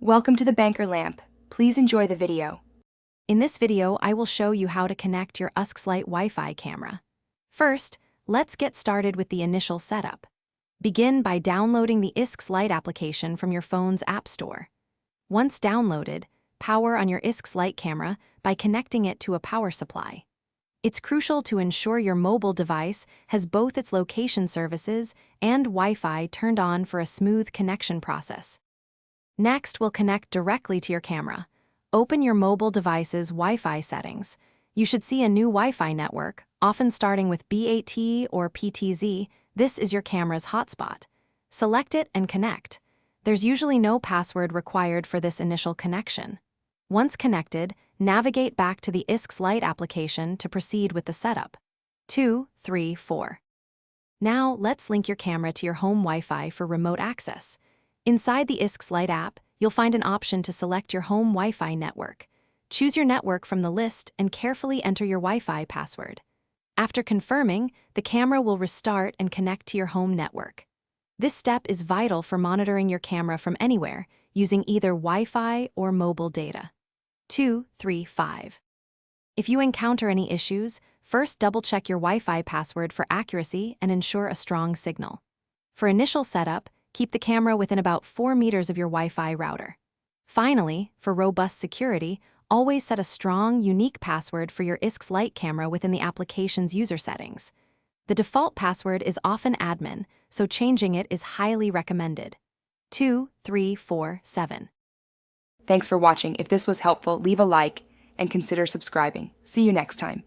Welcome to the Banker Lamp. Please enjoy the video. In this video, I will show you how to connect your YSXLite Wi-Fi camera. First, let's get started with the initial setup. Begin by downloading the YSXLite application from your phone's app store. Once downloaded, power on your YSXLite camera by connecting it to a power supply. It's crucial to ensure your mobile device has both its location services and Wi-Fi turned on for a smooth connection process. Next, we'll connect directly to your camera. Open your mobile device's Wi-Fi settings. You should see a new Wi-Fi network, often starting with BAT or PTZ. This is your camera's hotspot. Select it and connect. There's usually no password required for this initial connection. Once connected, navigate back to the YSXLite application to proceed with the setup. 2, 3, 4. Now, let's link your camera to your home Wi-Fi for remote access. Inside the YSXLite app, you'll find an option to select your home Wi-Fi network. Choose your network from the list and carefully enter your Wi-Fi password. After confirming, the camera will restart and connect to your home network. This step is vital for monitoring your camera from anywhere, using either Wi-Fi or mobile data. 2, 3, 5. If you encounter any issues, first double-check your Wi-Fi password for accuracy and ensure a strong signal. For initial setup, keep the camera within about 4 meters of your Wi-Fi router. Finally, for robust security, always set a strong, unique password for your YSXLite camera within the application's user settings. The default password is often admin, so changing it is highly recommended. 2, 3, 4, 7. Thanks for watching. If this was helpful, leave a like and consider subscribing. See you next time.